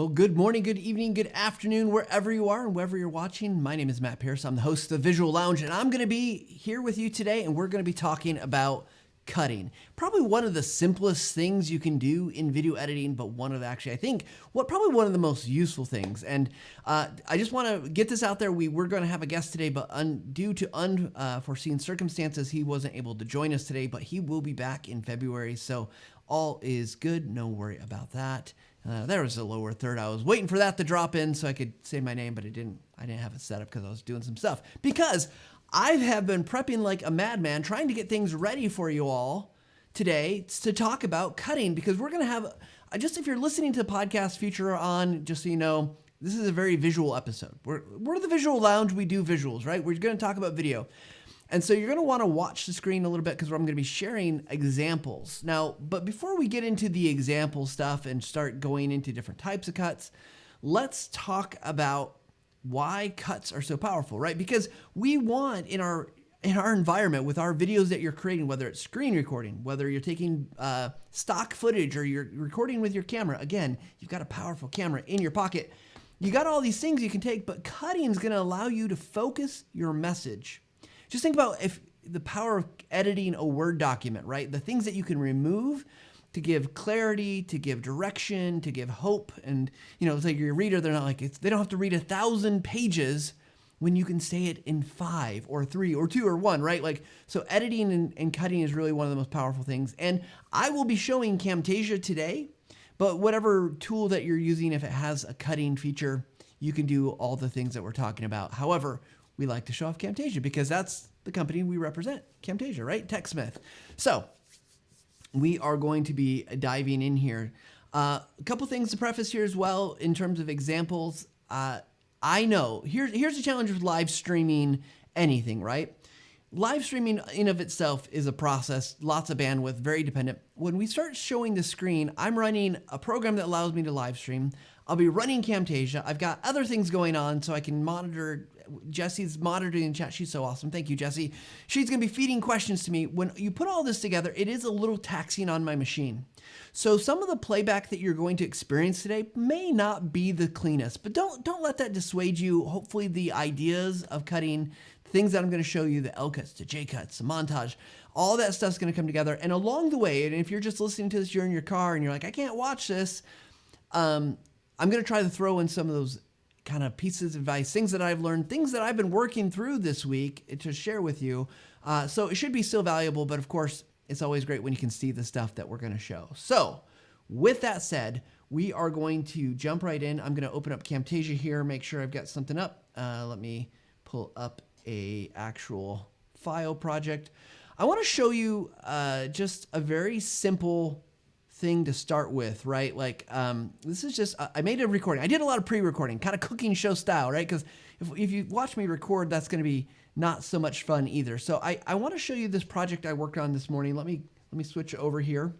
Well, good morning, good evening, good afternoon, wherever you are and wherever you're watching. My name is Matt Pierce. I'm the host of the Visual Lounge, and I'm going to be here with you today, and we're going to be talking about cutting. Probably one of the simplest things you can do in video editing, but one of the, actually, I think, probably one of the most useful things. And I just want to get this out there. We were going to have a guest today, but due to unforeseen circumstances, he wasn't able to join us today, but he will be back in February. So all is good. No worry about that. There was a lower third. I was waiting for that to drop in so I could say my name, but I didn't have it set up because I was doing some stuff. Because I have been prepping like a madman, trying to get things ready for you all today to talk about cutting, because we're going to have, just if you're listening to the podcast future on, just so you know, this is a very visual episode. We're the Visual Lounge. We do visuals, right? We're going to talk about video. And so you're going to want to watch the screen a little bit because I'm going to be sharing examples. Now, but before we get into the example stuff and start going into different types of cuts, let's talk about why cuts are so powerful, right? Because we want in our environment with our videos that you're creating, whether it's screen recording, whether you're taking stock footage or you're recording with your camera. Again, you've got a powerful camera in your pocket. You got all these things you can take, but cutting is going to allow you to focus your message. Just think about if the power of editing a Word document, right? The things that you can remove to give clarity, to give direction, to give hope. And, you know, it's like your reader, they're not like, they don't have to read 1,000 pages when you can say it in 5 or 3 or 2 or 1, right? Like, so editing and cutting is really one of the most powerful things. And I will be showing Camtasia today, but whatever tool that you're using, if it has a cutting feature, you can do all the things that we're talking about. However, we like to show off Camtasia because that's the company we represent, Camtasia, right? TechSmith. So we are going to be diving in here. A couple things to preface here as well in terms of examples. I know, here's the challenge with live streaming anything, right? Live streaming in of itself is a process, lots of bandwidth, very dependent. When we start showing the screen, I'm running a program that allows me to live stream. I'll be running Camtasia. I've got other things going on so I can monitor. Jesse's monitoring in chat. She's so awesome. Thank you, Jesse. She's going to be feeding questions to me. When you put all this together, it is a little taxing on my machine. So some of the playback that you're going to experience today may not be the cleanest, but don't let that dissuade you. Hopefully the ideas of cutting, things that I'm going to show you, the L cuts, the J cuts, the montage, all that stuff's going to come together. And along the way, and if you're just listening to this, you're in your car and you're like, I can't watch this. I'm going to try to throw in some of those kind of pieces of advice, things that I've learned, things that I've been working through this week to share with you. So it should be still valuable, but of course, it's always great when you can see the stuff that we're going to show. So with that said, we are going to jump right in. I'm going to open up Camtasia here, make sure I've got something up. Let me pull up a actual file project. I want to show you just a very simple thing to start with, right? Like this is just, I made a recording. I did a lot of pre-recording, kind of cooking show style, right? Because if you watch me record, that's going to be not so much fun either. So I want to show you this project I worked on this morning. Let me switch over here.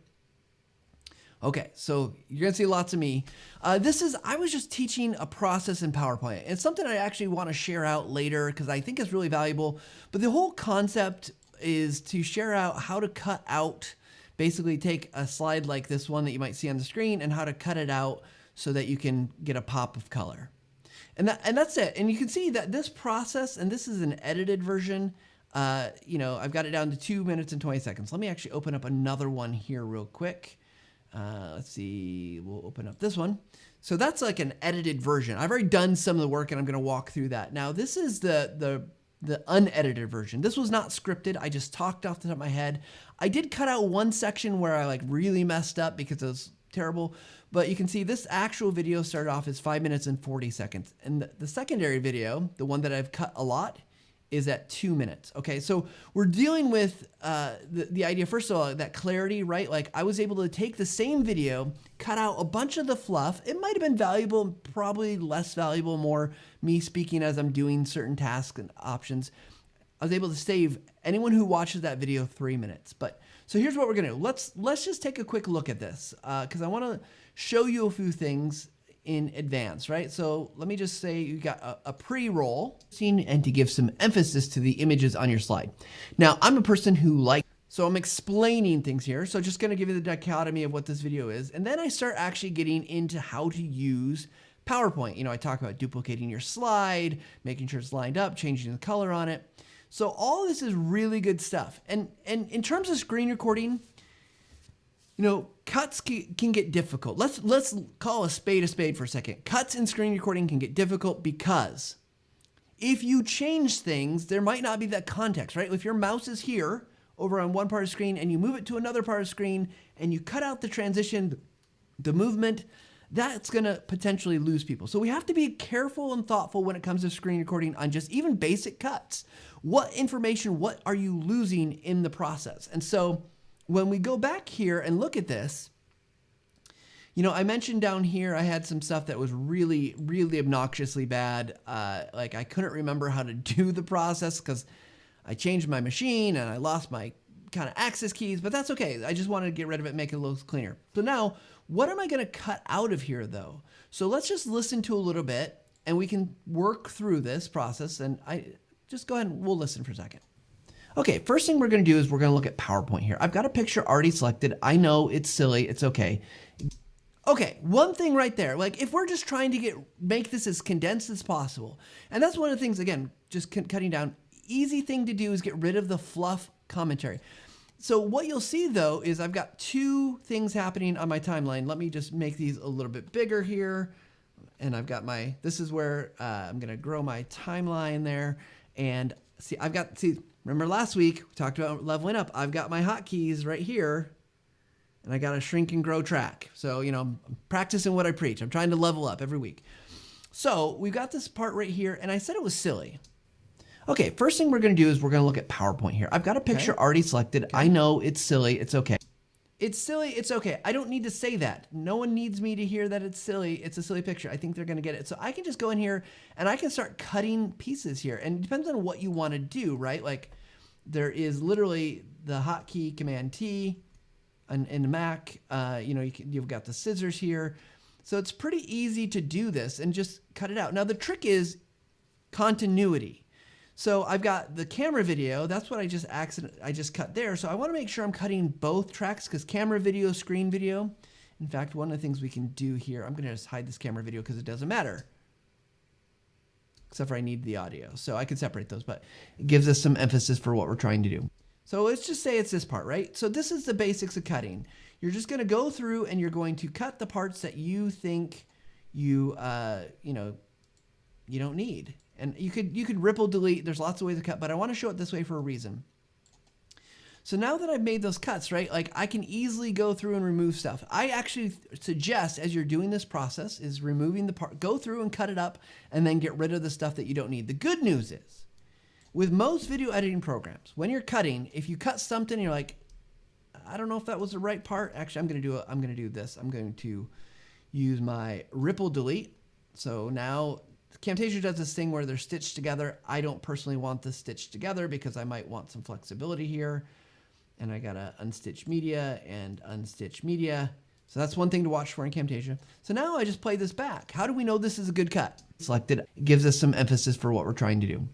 Okay, so you're gonna see lots of me. I was just teaching a process in PowerPoint. It's something I actually want to share out later because I think it's really valuable. But the whole concept is to share out how to cut out, basically take a slide like this one that you might see on the screen and how to cut it out so that you can get a pop of color. And that's it. And you can see that this process, and this is an edited version, I've got it down to 2 minutes and 20 seconds. Let me actually open up another one here real quick. Let's see, we'll open up this one. So that's like an edited version. I've already done some of the work and I'm gonna walk through that. Now this is the unedited version. This was not scripted. I just talked off the top of my head. I did cut out one section where I like really messed up because it was terrible, but you can see this actual video started off as 5 minutes and 40 seconds. And the secondary video, the one that I've cut a lot, is at 2 minutes. Okay, so we're dealing with the idea, first of all, that clarity, right? Like I was able to take the same video, cut out a bunch of the fluff. It might have been valuable, probably less valuable, more me speaking as I'm doing certain tasks and options. I was able to save anyone who watches that video 3 minutes. But so here's what we're gonna do. Let's just take a quick look at this because I wanna show you a few things in advance, right? So let me just say you got a pre-roll scene and to give some emphasis to the images on your slide. Now, I'm a person who likes So I'm explaining things here. So just going to give you the dichotomy of what this video is. And then I start actually getting into how to use PowerPoint. You know, I talk about duplicating your slide, making sure it's lined up, changing the color on it. So all this is really good stuff. And in terms of screen recording, you know, cuts can get difficult. Let's call a spade for a second. Cuts in screen recording can get difficult because if you change things, there might not be that context, right? If your mouse is here over on one part of the screen and you move it to another part of the screen and you cut out the transition, the movement, that's gonna potentially lose people. So we have to be careful and thoughtful when it comes to screen recording on just even basic cuts. What information, what are you losing in the process? And so when we go back here and look at this, you know, I mentioned down here I had some stuff that was really, really obnoxiously bad. Like I couldn't remember how to do the process because I changed my machine and I lost my kind of access keys, but that's okay. I just wanted to get rid of it, make it a little cleaner. So now, what am I going to cut out of here though? So let's just listen to a little bit and we can work through this process. And I just go ahead and we'll listen for a second. Okay, first thing we're going to do is we're going to look at PowerPoint here. I've got a picture already selected. I know it's silly. It's okay. Okay, one thing right there, like if we're just trying to make this as condensed as possible, and that's one of the things, again, just cutting down, easy thing to do is get rid of the fluff commentary. So what you'll see though is I've got two things happening on my timeline. Let me just make these a little bit bigger here. And I've got this is where I'm gonna grow my timeline there. And see, remember last week we talked about leveling up. I've got my hotkeys right here. And I got a shrink and grow track. So, you know, I'm practicing what I preach. I'm trying to level up every week. So we've got this part right here, and I said it was silly. Okay, first thing we're gonna do is we're gonna look at PowerPoint here. I've got a picture already selected. I know it's silly, it's okay. It's silly, it's okay. I don't need to say that. No one needs me to hear that it's silly. It's a silly picture. I think they're gonna get it. So I can just go in here and I can start cutting pieces here. And it depends on what you wanna do, right? Like there is literally the hotkey Command T, in the Mac, you know, you've got the scissors here. So it's pretty easy to do this and just cut it out. Now the trick is continuity. So I've got the camera video, that's what I just cut there. So I wanna make sure I'm cutting both tracks because camera video, screen video. In fact, one of the things we can do here, I'm gonna just hide this camera video because it doesn't matter. Except for I need the audio. So I can separate those, but it gives us some emphasis for what we're trying to do. So let's just say it's this part, right? So this is the basics of cutting. You're just gonna go through and you're going to cut the parts that you think you know, you don't need. And you could ripple delete, there's lots of ways to cut, but I wanna show it this way for a reason. So now that I've made those cuts, right, like I can easily go through and remove stuff. I actually suggest as you're doing this process is removing the part, go through and cut it up and then get rid of the stuff that you don't need. The good news is, with most video editing programs, when you're cutting, if you cut something and you're like, I don't know if that was the right part. Actually, I'm gonna do this. I'm going to use my ripple delete. So now Camtasia does this thing where they're stitched together. I don't personally want this stitched together because I might want some flexibility here. And I gotta unstitch media and unstitch media. So that's one thing to watch for in Camtasia. So now I just play this back. How do we know this is a good cut? Selected, it gives us some emphasis for what we're trying to do.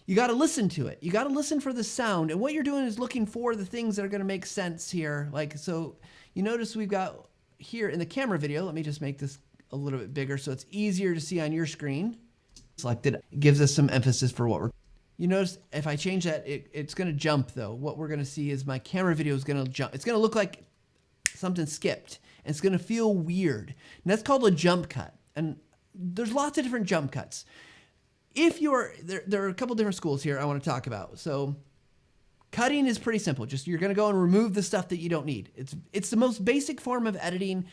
You got to listen to it. You got to listen for the sound. And what you're doing is looking for the things that are going to make sense here. Like, so you notice we've got here in the camera video, let me just make this a little bit bigger so it's easier to see on your screen. Selected, it gives us some emphasis for what we're, you notice if I change that, it's going to jump though. What we're going to see is my camera video is going to jump. It's going to look like something skipped and it's going to feel weird. And that's called a jump cut. And there's lots of different jump cuts. If you're, there are a couple different schools here I want to talk about. So cutting is pretty simple. Just you're going to go and remove the stuff that you don't need. It's the most basic form of editing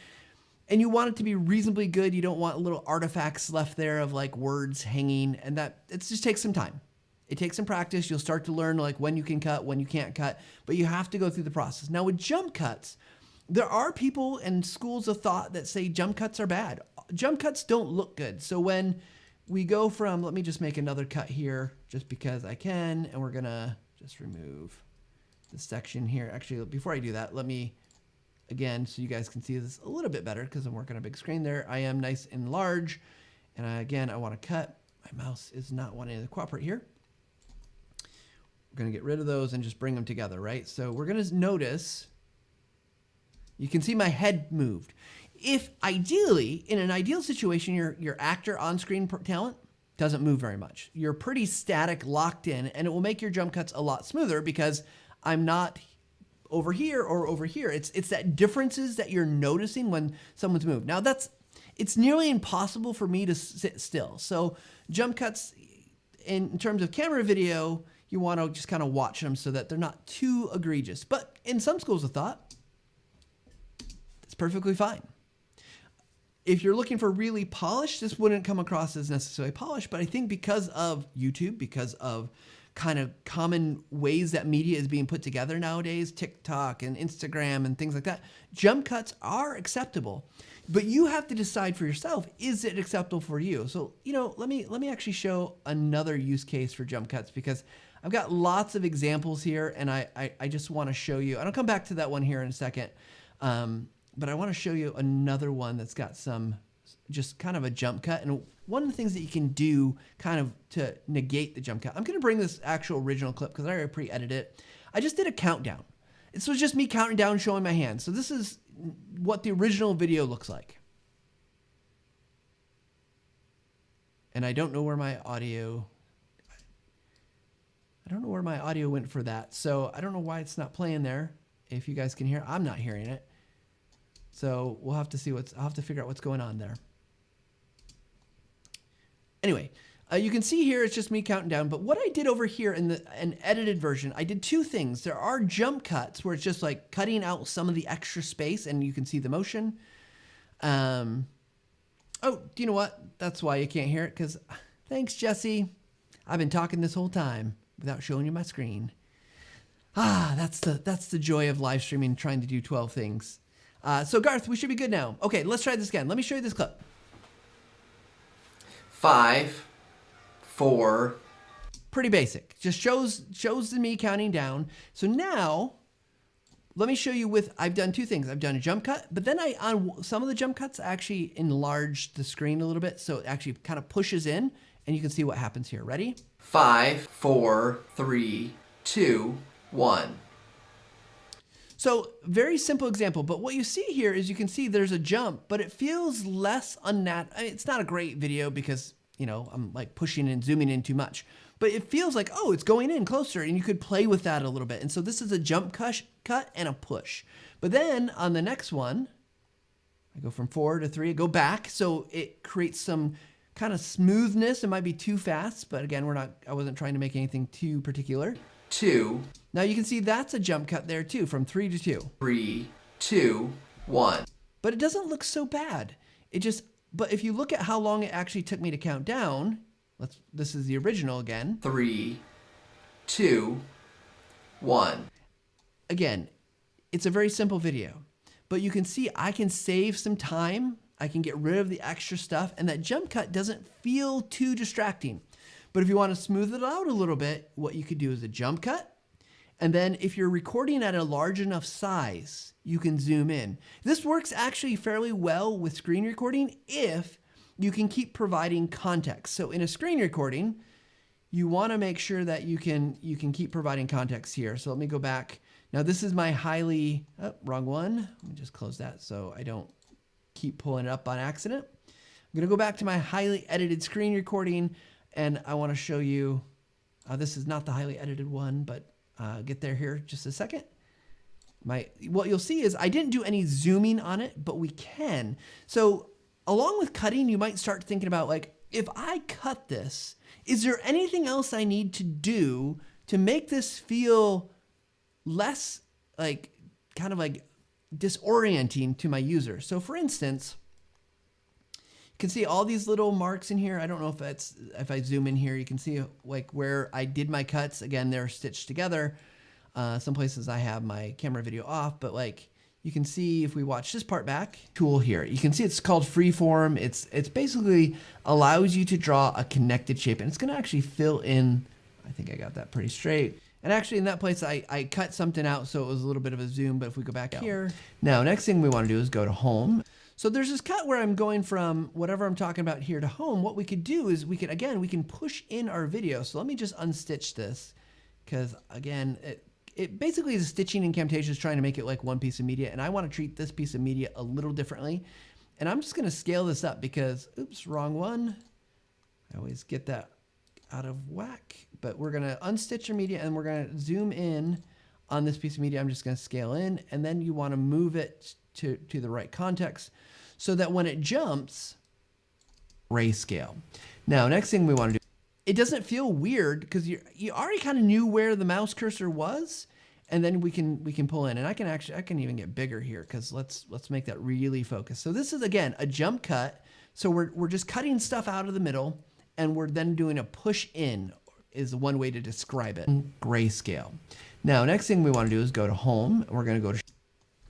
and you want it to be reasonably good. You don't want little artifacts left there of like words hanging and that it just takes some time. It takes some practice. You'll start to learn like when you can cut, when you can't cut, but you have to go through the process. Now with jump cuts, there are people and schools of thought that say jump cuts are bad. Jump cuts don't look good. So when we go from, let me just make another cut here just because I can, and we're gonna just remove the section here. Actually, before I do that, let me, again, so you guys can see this a little bit better because I'm working on a big screen there. I am nice and large, and again, I wanna cut. My mouse is not wanting to cooperate here. We're going to get rid of those and just bring them together, right? So we're going to notice, you can see my head moved. If ideally, in an ideal situation, your actor on-screen talent doesn't move very much. You're pretty static, locked in, and it will make your jump cuts a lot smoother because I'm not over here or over here. It's that differences that you're noticing when someone's moved. Now it's nearly impossible for me to sit still. So jump cuts in terms of camera video, you want to just kind of watch them so that they're not too egregious. But in some schools of thought, it's perfectly fine. If you're looking for really polished, this wouldn't come across as necessarily polished, but I think because of YouTube, because of kind of common ways that media is being put together nowadays, TikTok and Instagram and things like that, jump cuts are acceptable. But you have to decide for yourself, is it acceptable for you? So, let me actually show another use case for jump cuts because I've got lots of examples here and I just want to show you, and I'll come back to that one here in a second. But I want to show you another one that's got some, just kind of a jump cut. And one of the things that you can do kind of to negate the jump cut, I'm going to bring this actual original clip because I already pre-edited it. I just did a countdown. This was just me counting down, showing my hand. So this is what the original video looks like. And I don't know where my audio, went for that. So I don't know why it's not playing there. If you guys can hear, I'm not hearing it. So we'll have to see I'll have to figure out what's going on there. Anyway, you can see here, it's just me counting down. But what I did over here in an edited version, I did two things. There are jump cuts where it's just like cutting out some of the extra space and you can see the motion. Oh, do you know what? That's why you can't hear it, because thanks, Jesse. I've been talking this whole time without showing you my screen. That's the joy of live streaming, trying to do 12 things. So Garth, we should be good now. Okay, let's try this again. Let me show you this clip. 5, 4. Pretty basic. Just shows me counting down. So now, let me show you I've done two things. I've done a jump cut, but then on some of the jump cuts, I actually enlarged the screen a little bit. So it actually kind of pushes in and you can see what happens here. Ready? 5, 4, 3, 2, 1. So very simple example, but what you see here is you can see there's a jump, but it feels less unnatural. I mean, it's not a great video because, I'm like pushing and zooming in too much, but it feels like, oh, it's going in closer and you could play with that a little bit. And so this is a jump cut and a push. But then on the next one, I go from 4 to 3, I go back. So it creates some kind of smoothness. It might be too fast, but again, I wasn't trying to make anything too particular. 2. Now you can see that's a jump cut there too, from 3 to 2. 3, 2, 1. But it doesn't look so bad. But if you look at how long it actually took me to count down, this is the original again. 3, 2, 1. Again, it's a very simple video, but you can see I can save some time. I can get rid of the extra stuff, and that jump cut doesn't feel too distracting. But if you want to smooth it out a little bit, what you could do is a jump cut. And then if you're recording at a large enough size, you can zoom in. This works actually fairly well with screen recording if you can keep providing context. So in a screen recording, you want to make sure that you can keep providing context here. So let me go back. Now this is my wrong one. Let me just close that so I don't keep pulling it up on accident. I'm going to go back to my highly edited screen recording. And I want to show you, this is not the highly edited one, but get there here just a second. What you'll see is I didn't do any zooming on it, but we can. So along with cutting, you might start thinking about like, if I cut this, is there anything else I need to do to make this feel less like kind of like disorienting to my user? So for instance, you can see all these little marks in here. I don't know if I zoom in here, you can see like where I did my cuts. Again, they're stitched together. Some places I have my camera video off, but like you can see if we watch this part back, tool here, you can see it's called freeform. It's basically allows you to draw a connected shape, and it's gonna actually fill in. I think I got that pretty straight. And actually in that place, I cut something out so it was a little bit of a zoom, but if we go back here. Now, next thing we wanna do is go to home. So there's this cut where I'm going from whatever I'm talking about here to home. What we could do is we can push in our video. So let me just unstitch this, because again, it basically is stitching in Camtasia is trying to make it like one piece of media, and I want to treat this piece of media a little differently. And I'm just going to scale this up because, oops, wrong one. I always get that out of whack, but we're going to unstitch your media and we're going to zoom in on this piece of media. I'm just going to scale in, and then you want to move it to the right context so that when it jumps, grayscale. Now, next thing we want to do, it doesn't feel weird because you already kind of knew where the mouse cursor was, and then we can pull in, and I can even get bigger here because let's make that really focused. So this is again a jump cut. So we're just cutting stuff out of the middle, and we're then doing a push in is one way to describe it. Grayscale. Now, next thing we want to do is go to home. We're going to go to,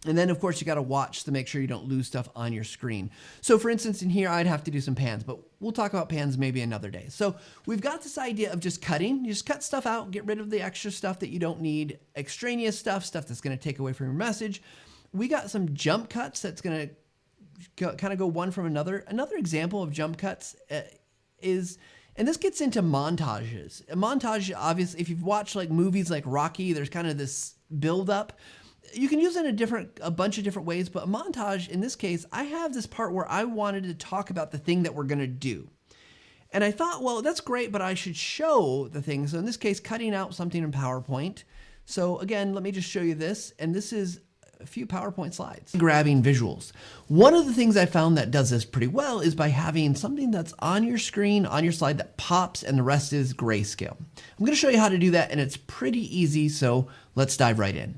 and then of course you got to watch to make sure you don't lose stuff on your screen. So for instance, in here, I'd have to do some pans, but we'll talk about pans maybe another day. So we've got this idea of just cutting. You just cut stuff out, get rid of the extra stuff that you don't need, extraneous stuff that's going to take away from your message. We got some jump cuts that's going to kind of go one from another. Another example of jump cuts is, and this gets into montages. A montage, obviously, if you've watched like movies like Rocky, there's kind of this build up. You can use it in a bunch of different ways, but a montage, in this case, I have this part where I wanted to talk about the thing that we're going to do. And I thought, well, that's great, but I should show the thing. So in this case, cutting out something in PowerPoint. So again, let me just show you this. And this is a few PowerPoint slides. Grabbing visuals. One of the things I found that does this pretty well is by having something that's on your screen, on your slide that pops, and the rest is grayscale. I'm going to show you how to do that, and it's pretty easy. So let's dive right in.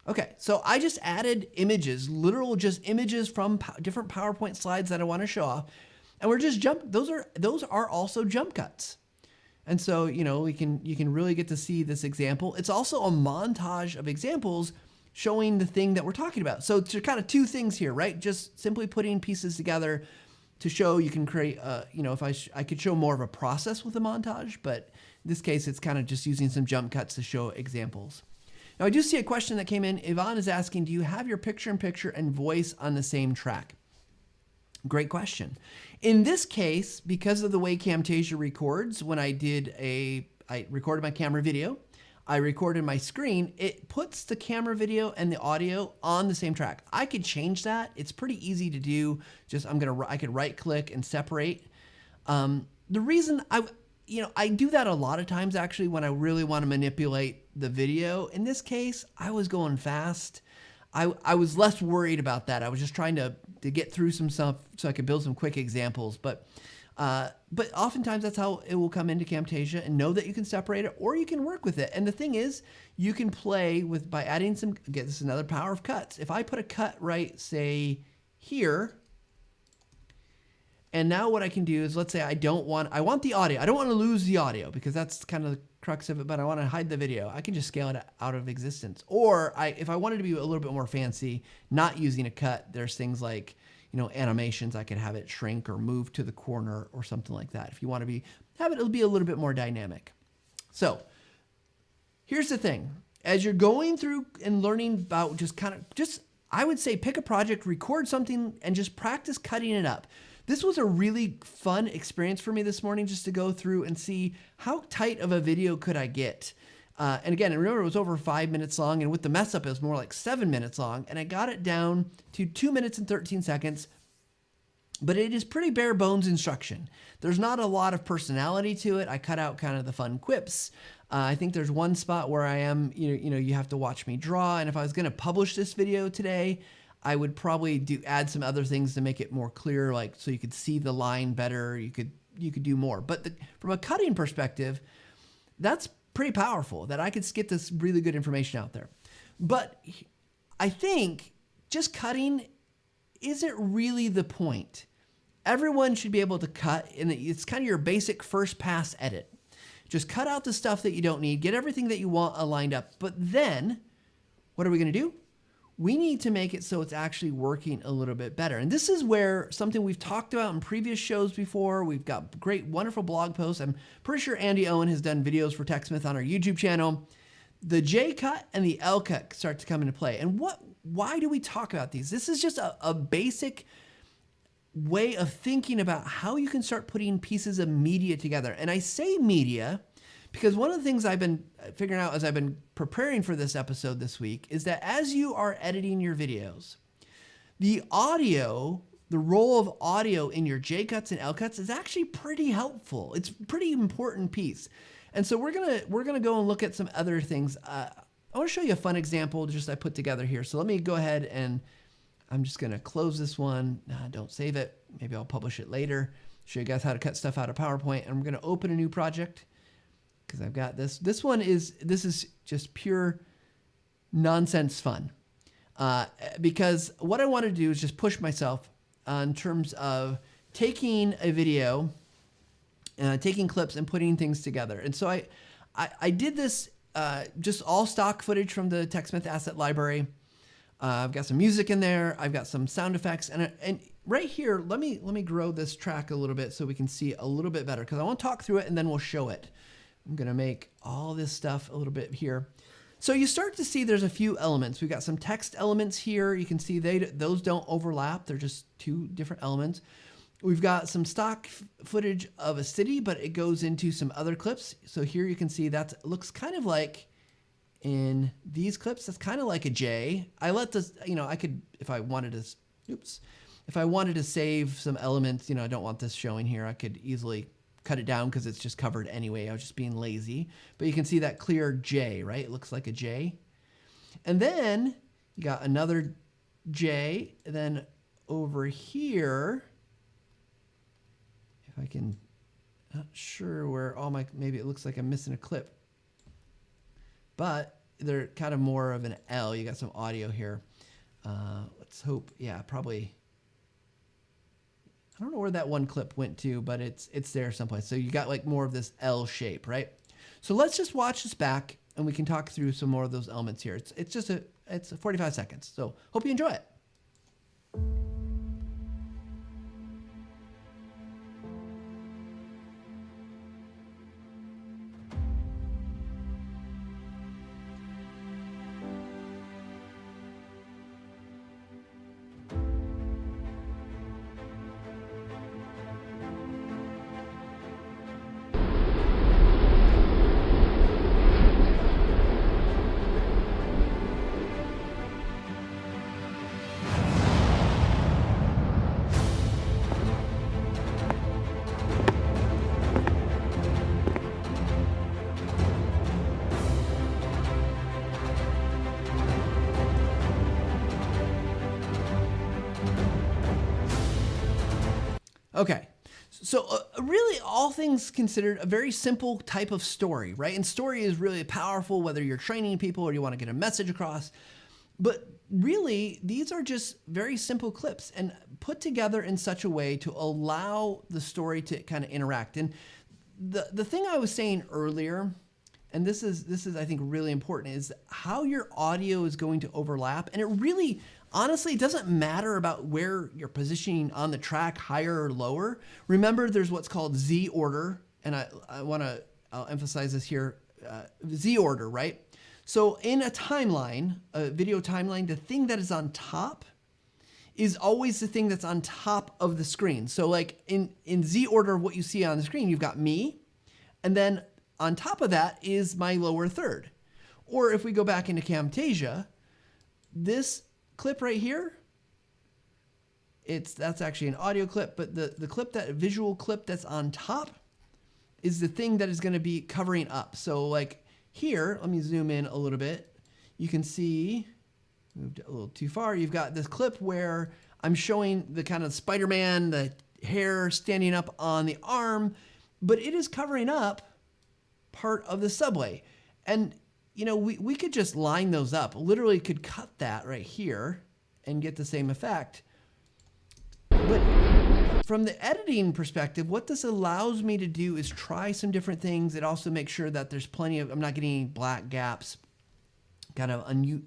Okay, so I just added images, literal just images from different PowerPoint slides that I want to show off. And we're just those are also jump cuts. And so, you know, you can really get to see this example. It's also a montage of examples showing the thing that we're talking about. So it's kind of two things here, right? Just simply putting pieces together to show you can create, you know, if I could show more of a process with a montage, but in this case, it's kind of just using some jump cuts to show examples. Now, I do see a question that came in. Yvonne is asking, do you have your picture-in-picture and voice on the same track? Great question. In this case, because of the way Camtasia records, when I recorded my camera video, I recorded my screen, it puts the camera video and the audio on the same track. I could change that. It's pretty easy to do. Just I could right click and separate. The reason I do that a lot of times actually when I really want to manipulate the video. In this case, I was going fast. I was less worried about that. I was just trying to get through some stuff so I could build some quick examples. But oftentimes that's how it will come into Camtasia, and know that you can separate it or you can work with it. And the thing is, you can play with by adding some, again, this is another power of cuts. If I put a cut right, say here, and now what I can do is, let's say I want the audio. I don't want to lose the audio because that's kind of the crux of it, but I want to hide the video. I can just scale it out of existence. Or if I wanted to be a little bit more fancy, not using a cut, there's things like, you know, animations. I could have it shrink or move to the corner or something like that. If you want to it'll be a little bit more dynamic. So here's the thing. As you're going through and learning about I would say pick a project, record something, and just practice cutting it up. This was a really fun experience for me this morning, just to go through and see how tight of a video could I get. And again, remember, it was over 5 minutes long, and with the mess up, it was more like 7 minutes long, and I got it down to 2 minutes and 13 seconds, but it is pretty bare bones instruction. There's not a lot of personality to it. I cut out kind of the fun quips. I think there's one spot where I am, you have to watch me draw, and if I was gonna publish this video today, I would probably add some other things to make it more clear, like so you could see the line better, you could do more. But from a cutting perspective, that's pretty powerful, that I could get this really good information out there. But I think just cutting isn't really the point. Everyone should be able to cut, and it's kind of your basic first pass edit. Just cut out the stuff that you don't need, get everything that you want aligned up. But then, what are we gonna do? We need to make it so it's actually working a little bit better. And this is where something we've talked about in previous shows before. We've got great, wonderful blog posts. I'm pretty sure Andy Owen has done videos for TechSmith on our YouTube channel. The J cut and the L cut start to come into play. And why do we talk about these? This is just a basic way of thinking about how you can start putting pieces of media together. And I say media Because one of the things I've been figuring out as I've been preparing for this episode this week is that as you are editing your videos, the audio, the role of audio in your J cuts and L cuts is actually pretty helpful. It's a pretty important piece. And so we're gonna go and look at some other things. I want to show you a fun example just I put together here. So let me go ahead and I'm just gonna close this one. Don't save it. Maybe I'll publish it later. Show you guys how to cut stuff out of PowerPoint. And I'm gonna open a new project because I've got this. This is just pure nonsense fun. Because what I want to do is just push myself in terms of taking a video, taking clips and putting things together. And so I did this just all stock footage from the TechSmith asset library. I've got some music in there. I've got some sound effects. And right here, let me grow this track a little bit so we can see a little bit better because I want to talk through it and then we'll show it. I'm going to make all this stuff a little bit here. So you start to see there's a few elements. We've got some text elements here. You can see those don't overlap. They're just two different elements. We've got some stock footage of a city, but it goes into some other clips. So here you can see that looks kind of like in these clips, that's kind of like a J. I let this, I could, if I wanted to save some elements, I don't want this showing here. I could easily cut it down because it's just covered anyway. I was just being lazy. But you can see that clear J, right? It looks like a J. And then you got another J. And then over here, if I can, not sure where all my, maybe it looks like I'm missing a clip. But they're kind of more of an L. You got some audio here. Let's hope, yeah, probably. I don't know where that one clip went to, but it's there someplace. So you got like more of this L shape, right? So let's just watch this back and we can talk through some more of those elements here. It's 45 seconds. So hope you enjoy it. Okay, so really all things considered a very simple type of story, right? And story is really powerful whether you're training people or you want to get a message across. But really, these are just very simple clips and put together in such a way to allow the story to kind of interact. And the thing I was saying earlier, and this is I think really important, is how your audio is going to overlap. And it really, honestly, it doesn't matter about where you're positioning on the track, higher or lower. Remember, there's what's called Z order, and I'll emphasize this here, Z order, right? So in a timeline, a video timeline, the thing that is on top is always the thing that's on top of the screen. So like in Z order of what you see on the screen, you've got me, and then on top of that is my lower third. Or if we go back into Camtasia, this clip right here, that's actually an audio clip, but the clip, that visual clip that's on top is the thing that is going to be covering up. So like here, let me zoom in a little bit. You can see, moved a little too far. You've got this clip where I'm showing the kind of Spider-Man, the hair standing up on the arm, but it is covering up part of the subway. And we could just line those up. Literally could cut that right here and get the same effect. But from the editing perspective, what this allows me to do is try some different things. It also makes sure that there's plenty of, I'm not getting any black gaps, kind of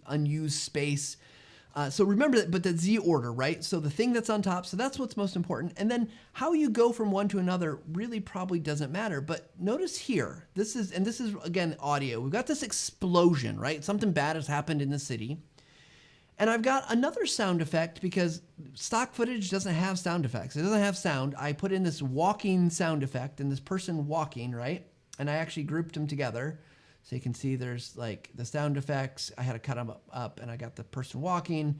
unused space. So remember that, but the Z order, right? So the thing that's on top, so that's what's most important. And then how you go from one to another really probably doesn't matter. But notice here, this is again, audio. We've got this explosion, right? Something bad has happened in the city. And I've got another sound effect because stock footage doesn't have sound effects. It doesn't have sound. I put in this walking sound effect and this person walking, right? And I actually grouped them together. So you can see there's like the sound effects. I had to cut them up and I got the person walking.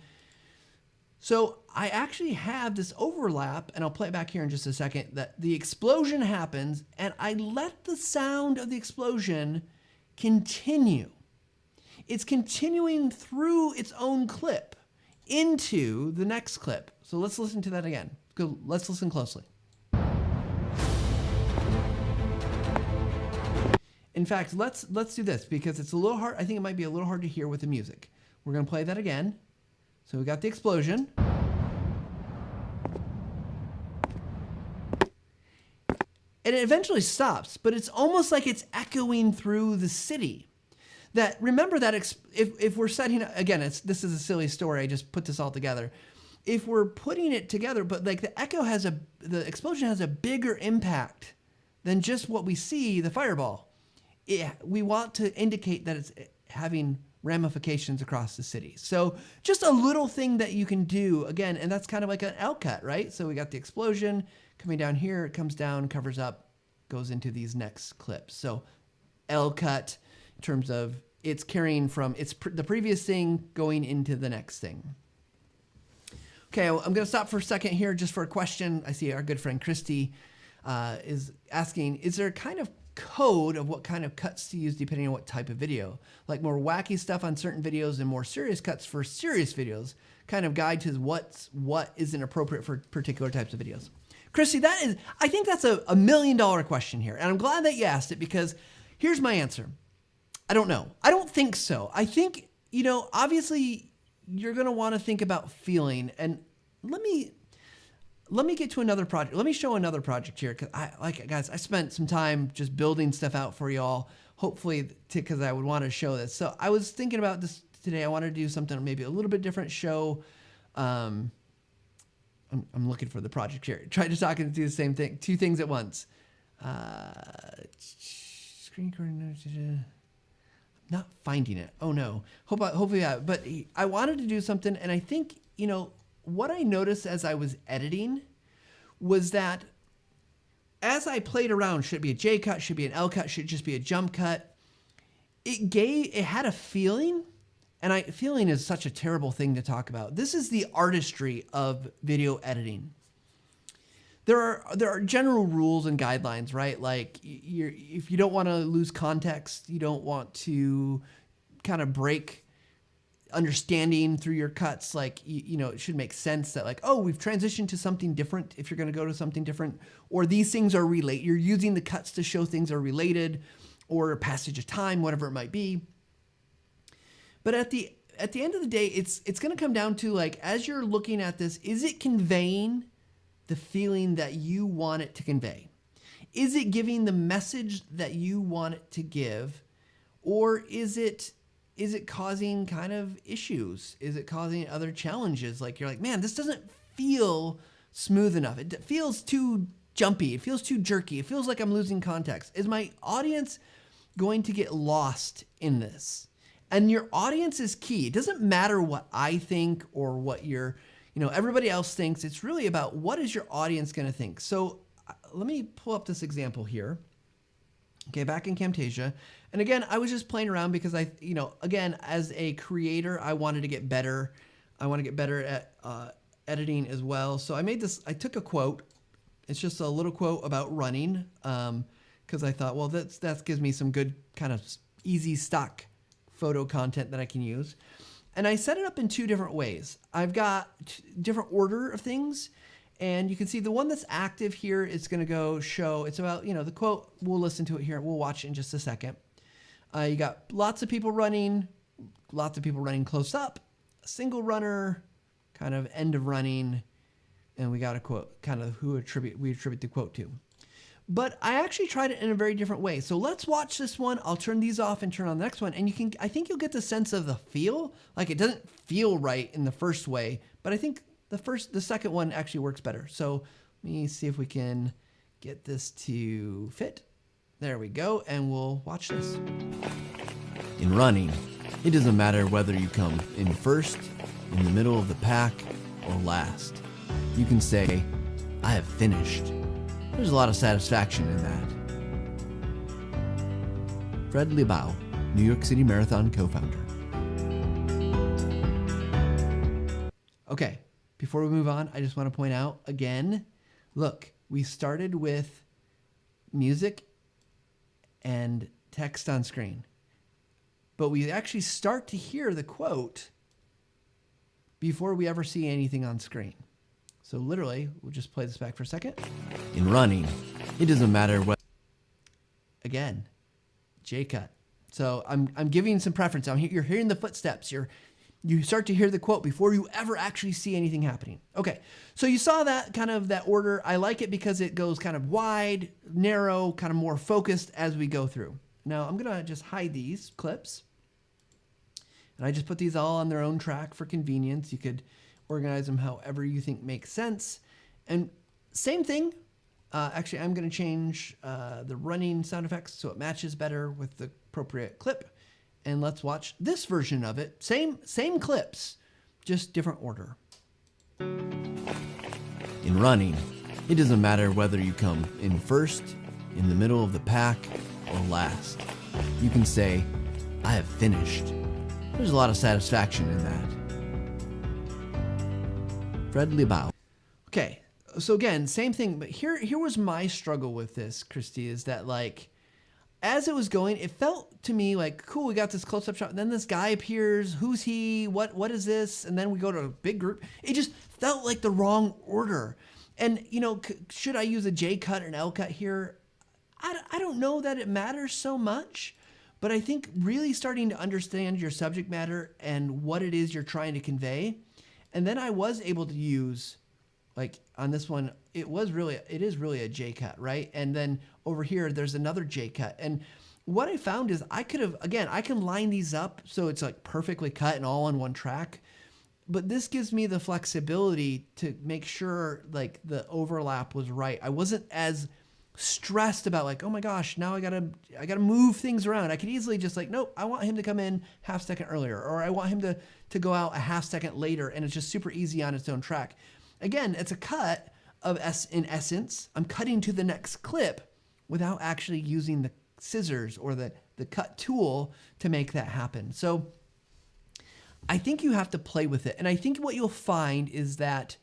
So I actually have this overlap, and I'll play it back here in just a second, that the explosion happens and I let the sound of the explosion continue. It's continuing through its own clip into the next clip. So let's listen to that again. Let's listen closely. In fact, let's do this because it's a little hard. I think it might be a little hard to hear with the music. We're going to play that again. So we got the explosion. And it eventually stops, but it's almost like it's echoing through the city. That remember that if we're setting, again, this is a silly story. I just put this all together. If we're putting it together, but like the explosion has a bigger impact than just what we see, the fireball. We want to indicate that it's having ramifications across the city. So just a little thing that you can do, again, and that's kind of like an L cut, right? So we got the explosion coming down here, it comes down, covers up, goes into these next clips. So L cut in terms of it's carrying from the previous thing going into the next thing. Okay, well, I'm going to stop for a second here just for a question. I see our good friend Christy is asking, is there a kind of code of what kind of cuts to use depending on what type of video? Like more wacky stuff on certain videos and more serious cuts for serious videos, kind of guide to what isn't appropriate for particular types of videos. Christy, I think that's a $1 million question here. And I'm glad that you asked it because here's my answer. I don't know. I don't think so. I think, obviously you're going to want to think about feeling, and let me get to another project. Let me show another project here. Cause guys, I spent some time just building stuff out for y'all, hopefully because I would want to show this. So I was thinking about this today. I wanted to do something maybe a little bit different show. I'm looking for the project here. Try to talk and do the same thing, two things at once. Screen recording. I'm not finding it. Oh no. Hopefully, but I wanted to do something, and I think, what I noticed as I was editing was that as I played around, should it be a J cut, should it be an L cut, should it just be a jump cut? It had a feeling, and feeling is such a terrible thing to talk about. This is the artistry of video editing. There are general rules and guidelines, right? Like if you don't want to lose context, you don't want to kind of break understanding through your cuts, like, it should make sense that like, oh, we've transitioned to something different if you're going to go to something different, or these things are related. You're using the cuts to show things are related, or a passage of time, whatever it might be. But at the end of the day, it's going to come down to like, as you're looking at this, is it conveying the feeling that you want it to convey? Is it giving the message that you want it to give? Or is it causing kind of issues? Is it causing other challenges? Like you're like, man, this doesn't feel smooth enough. It feels too jumpy. It feels too jerky. It feels like I'm losing context. Is my audience going to get lost in this? And your audience is key. It doesn't matter what I think or what everybody else thinks. It's really about what is your audience going to think. So let me pull up this example here. Okay, back in Camtasia. And again, I was just playing around because again, as a creator, I wanted to get better. I want to get better at editing as well. So I took a quote. It's just a little quote about running because I thought, well, that gives me some good kind of easy stock photo content that I can use. And I set it up in two different ways. I've got different order of things. And you can see the one that's active here is going to go show, it's about, the quote, we'll listen to it here. We'll watch it in just a second. You got lots of people running close up, a single runner, kind of end of running, and we got a quote, kind of we attribute the quote to. But I actually tried it in a very different way. So let's watch this one. I'll turn these off and turn on the next one. And I think you'll get the sense of the feel. Like it doesn't feel right in the first way, but I think the second one actually works better. So let me see if we can get this to fit. There we go. And we'll watch this. In running, it doesn't matter whether you come in first, in the middle of the pack, or last. You can say, I have finished. There's a lot of satisfaction in that. Fred Liebau, New York City Marathon co-founder. Okay, before we move on, I just want to point out again, look, we started with music and text on screen, but we actually start to hear the quote before we ever see anything on screen. So literally, we'll just play this back for a second. In running, it doesn't matter what. Again, J-cut. So I'm giving some preference. You're hearing the footsteps. You start to hear the quote before you ever actually see anything happening. Okay, so you saw that kind of that order. I like it because it goes kind of wide, narrow, kind of more focused as we go through. Now I'm gonna just hide these clips. And I just put these all on their own track for convenience. You could organize them however you think makes sense. And same thing, actually I'm gonna change the running sound effects so it matches better with the appropriate clip. And let's watch this version of it. Same clips, just different order. In running, it doesn't matter whether you come in first, in the middle of the pack, or last. You can say, I have finished. There's a lot of satisfaction in that. Fred Liebau. Okay, so again, same thing, but here was my struggle with this, Christy, is that like, as it was going, it felt to me like, cool, we got this close-up shot, and then this guy appears, who's he, what is this, and then we go to a big group. It just felt like the wrong order. And, you know, should I use a J cut or an L cut here? I don't know that it matters so much, but I think really starting to understand your subject matter and what it is you're trying to convey. And then I was able to use, like on this one, it is really a J cut, right? And then over here, there's another J cut. And what I found is I can line these up so it's like perfectly cut and all on one track. But this gives me the flexibility to make sure like the overlap was right. I wasn't as stressed about like, oh my gosh, now I gotta move things around. I could easily just like, nope, I want him to come in half second earlier, or I want him to go out a half second later, and it's just super easy on its own track. Again, it's a cut in essence. I'm cutting to the next clip without actually using the scissors or the cut tool to make that happen. So I think you have to play with it. And I think what you'll find is that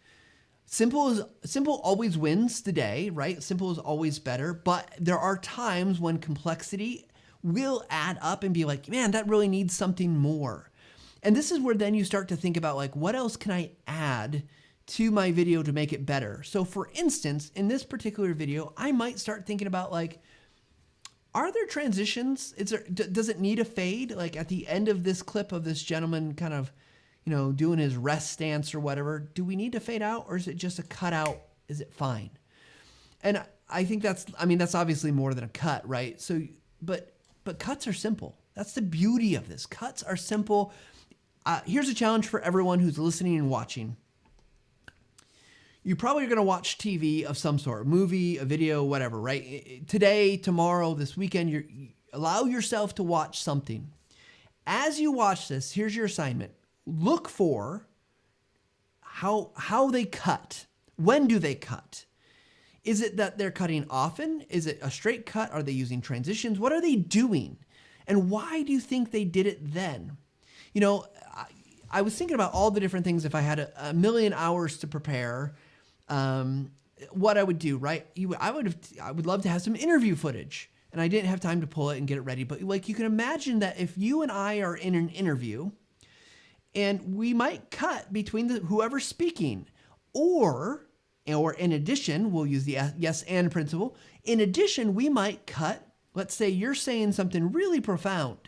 simple always wins the day, right? Simple is always better, but there are times when complexity will add up and be like, man, that really needs something more. And this is where then you start to think about like, what else can I add to my video to make it better? So for instance, in this particular video, I might start thinking about like, are there transitions? Does it need a fade? Like at the end of this clip of this gentleman kind of, you know, doing his rest stance or whatever, do we need to fade out, or is it just a cutout? Is it fine? And I think that's obviously more than a cut, right? So, but cuts are simple. That's the beauty of this. Cuts are simple. Here's a challenge for everyone who's listening and watching. You probably are going to watch TV of some sort, a movie, a video, whatever, right? Today, tomorrow, this weekend, you allow yourself to watch something. As you watch this, here's your assignment. Look for how they cut. When do they cut? Is it that they're cutting often? Is it a straight cut? Are they using transitions? What are they doing? And why do you think they did it then? You know, I was thinking about all the different things if I had a million hours to prepare, what I would do, right? I would love to have some interview footage, and I didn't have time to pull it and get it ready. But like, you can imagine that if you and I are in an interview, and we might cut between whoever's speaking, or in addition, we'll use the yes and principle. In addition, we might cut, let's say you're saying something really profound,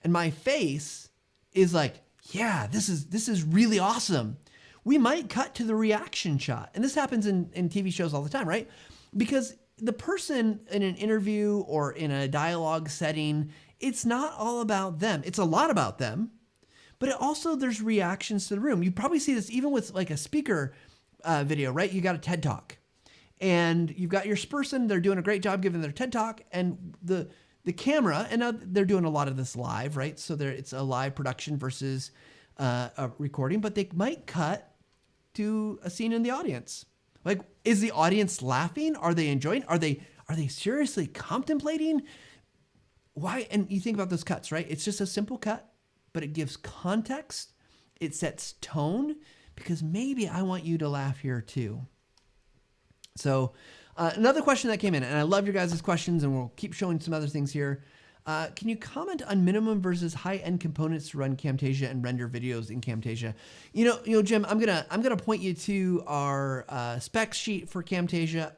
and my face is like, yeah, this is really awesome. We might cut to the reaction shot. And this happens in TV shows all the time, right? Because the person in an interview or in a dialogue setting, it's not all about them. It's a lot about them, but there's reactions to the room. You probably see this even with like a speaker video, right? You got a TED Talk, and you've got your person, they're doing a great job giving their TED Talk, and the camera, and now they're doing a lot of this live, right? So it's a live production versus a recording, but they might cut to a scene in the audience. Like, is the audience laughing? Are they enjoying? Are they seriously contemplating? why, and you think about those cuts, right? It's just a simple cut, but it gives context. It sets tone, because maybe I want you to laugh here too. So another question that came in, and I love your guys' questions, and we'll keep showing some other things here. Can you comment on minimum versus high-end components to run Camtasia and render videos in Camtasia? You know, Jim, I'm gonna point you to our spec sheet for Camtasia.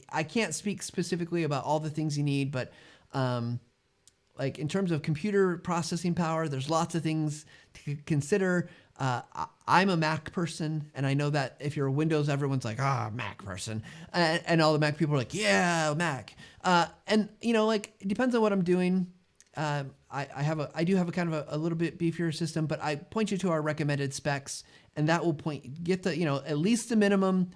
I can't speak specifically about all the things you need, but like in terms of computer processing power, there's lots of things to consider. I'm a Mac person, and I know that if you're a Windows, everyone's like, Mac person. And all the Mac people are like, yeah, Mac. And you know, like, it depends on what I'm doing. I do have a kind of a little bit beefier system, but I point you to our recommended specs, and that will get the, you know, at least the minimum.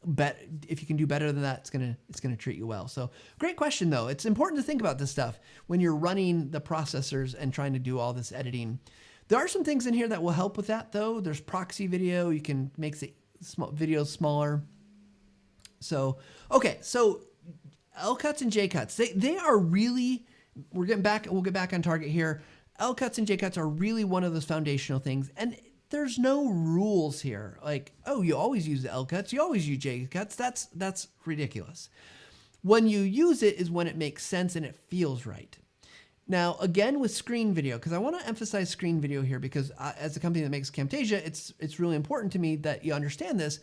But if you can do better than that, it's gonna treat you well. So great question though. It's important to think about this stuff when you're running the processors and trying to do all this editing. There are some things in here that will help with that though. There's proxy video. You can make the videos smaller. So, okay. So L cuts and J cuts, they are really, we'll get back on target here. L cuts and J cuts are really one of those foundational things. And there's no rules here. Like, oh, you always use the L cuts, you always use J cuts. That's ridiculous. When you use it is when it makes sense and it feels right. Now, again, with screen video, because I want to emphasize screen video here, because as a company that makes Camtasia, it's really important to me that you understand this.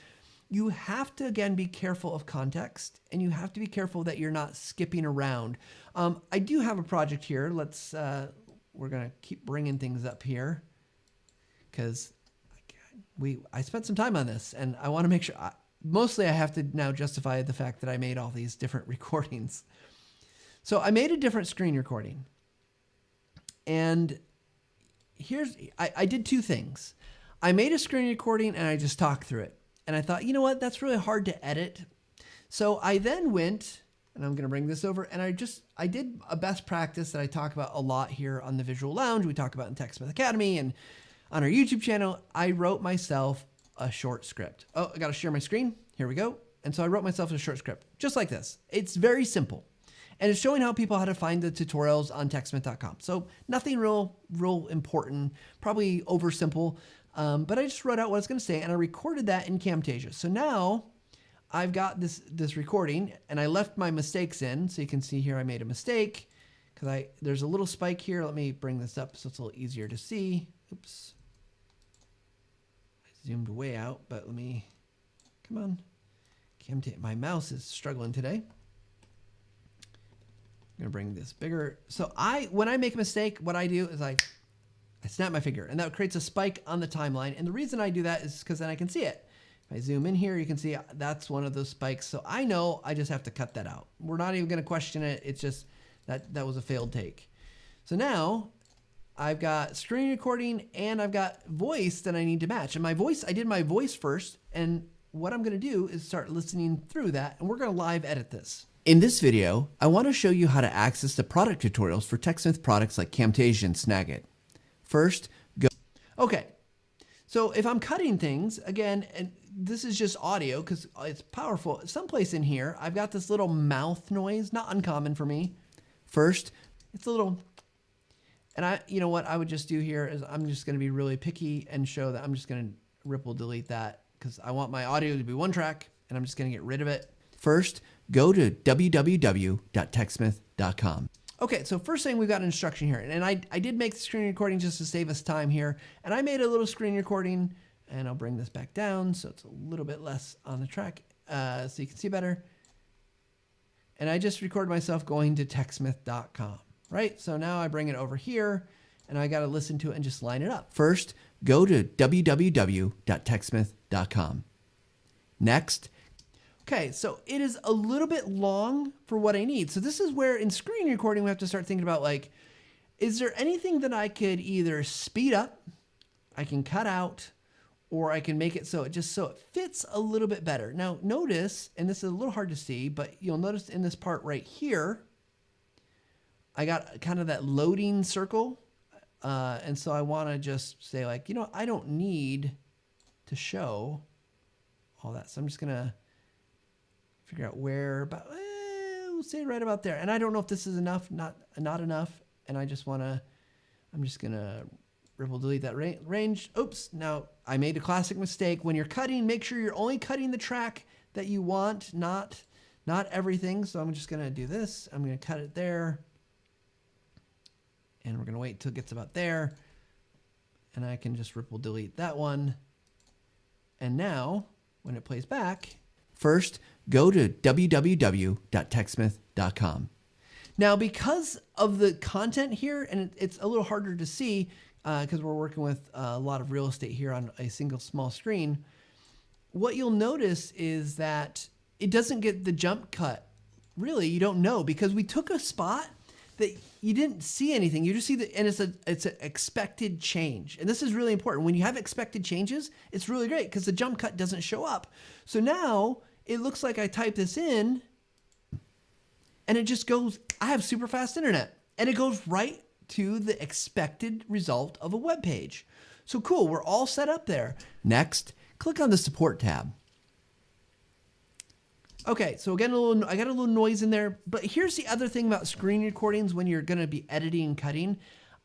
You have to, again, be careful of context, and you have to be careful that you're not skipping around. I do have a project here. We're going to keep bringing things up here, because I spent some time on this, and I want to make sure, mostly I have to now justify the fact that I made all these different recordings. So I made a different screen recording. And I did two things. I made a screen recording and I just talked through it. And I thought, you know what, that's really hard to edit. So I then went, and I'm going to bring this over, and I did a best practice that I talk about a lot here on the Visual Lounge. We talk about in TechSmith Academy and on our YouTube channel. I wrote myself a short script. Oh, I got to share my screen. Here we go. And so I wrote myself a short script, just like this. It's very simple. And it's showing how to find the tutorials on techsmith.com. So nothing real important, probably over simple, but I just wrote out what I was going to say, and I recorded that in Camtasia. So now I've got this recording, and I left my mistakes in. So you can see here I made a mistake because there's a little spike here. Let me bring this up so it's a little easier to see. Oops. I zoomed way out, but come on. My mouse is struggling today. I'm gonna bring this bigger. So when I make a mistake, what I do is I snap my finger, and that creates a spike on the timeline. And the reason I do that is because then I can see it. If I zoom in here, you can see that's one of those spikes. So I know I just have to cut that out. We're not even gonna question it. It's just that was a failed take. So now I've got screen recording and I've got voice that I need to match. And I did my voice first. And what I'm gonna do is start listening through that, and we're gonna live edit this. In this video, I want to show you how to access the product tutorials for TechSmith products like Camtasia and Snagit. First, go. Okay, so if I'm cutting things, again, and this is just audio because it's powerful. Someplace in here, I've got this little mouth noise, not uncommon for me. First, it's a little, and you know what I would just do here is I'm just going to be really picky and show that I'm just going to ripple delete that because I want my audio to be one track, and I'm just going to get rid of it. First, go to www.techsmith.com. Okay, so first thing, we've got an instruction here. And I did make the screen recording just to save us time here. And I made a little screen recording, and I'll bring this back down so it's a little bit less on the track so you can see better. And I just recorded myself going to techsmith.com, right? So now I bring it over here, and I got to listen to it and just line it up. First, go to www.techsmith.com. Next, okay, so it is a little bit long for what I need. So this is where in screen recording, we have to start thinking about, like, is there anything that I could either speed up, I can cut out, or I can make it so it fits a little bit better. Now notice, and this is a little hard to see, but you'll notice in this part right here, I got kind of that loading circle. And so I want to just say, like, you know, I don't need to show all that. So I'm just going to figure out where, we'll say right about there. And I don't know if this is enough, not enough. and I'm just gonna ripple delete that range. Oops, now I made a classic mistake. When you're cutting, make sure you're only cutting the track that you want, not everything. So I'm just gonna do this. I'm gonna cut it there. And we're gonna wait till it gets about there. And I can just ripple delete that one. And now, when it plays back, first, go to www.techsmith.com. Now, because of the content here, and it's a little harder to see because we're working with a lot of real estate here on a single small screen, what you'll notice is that it doesn't get the jump cut. Really, you don't know, because we took a spot that you didn't see anything. You just see and it's an expected change. And this is really important. When you have expected changes, it's really great because the jump cut doesn't show up. So now it looks like I type this in and it just goes, I have super fast internet, and it goes right to the expected result of a web page. So cool, we're all set up there. Next, click on the support tab. Okay, so again, I got a little noise in there, but here's the other thing about screen recordings when you're gonna be editing and cutting.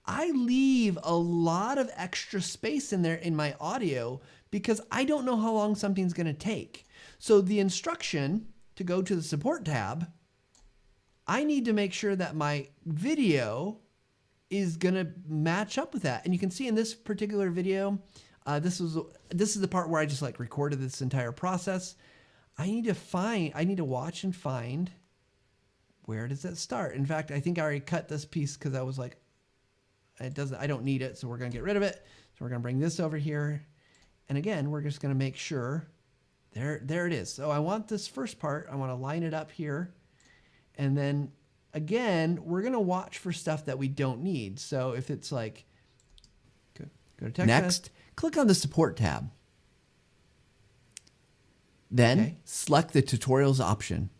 I leave a lot of extra space in there in my audio because I don't know how long something's gonna take. So the instruction to go to the support tab, I need to make sure that my video is gonna match up with that. And you can see in this particular video, this is the part where I just like recorded this entire process. I need to watch and find, where does that start? In fact, I think I already cut this piece because I was like, I don't need it, so we're gonna get rid of it. So we're gonna bring this over here. And again, we're just gonna make sure, there it is. So I want this first part, I wanna line it up here. And then again, we're gonna watch for stuff that we don't need. So if it's like, go to text. Next, click on the support tab. Then select the tutorials option.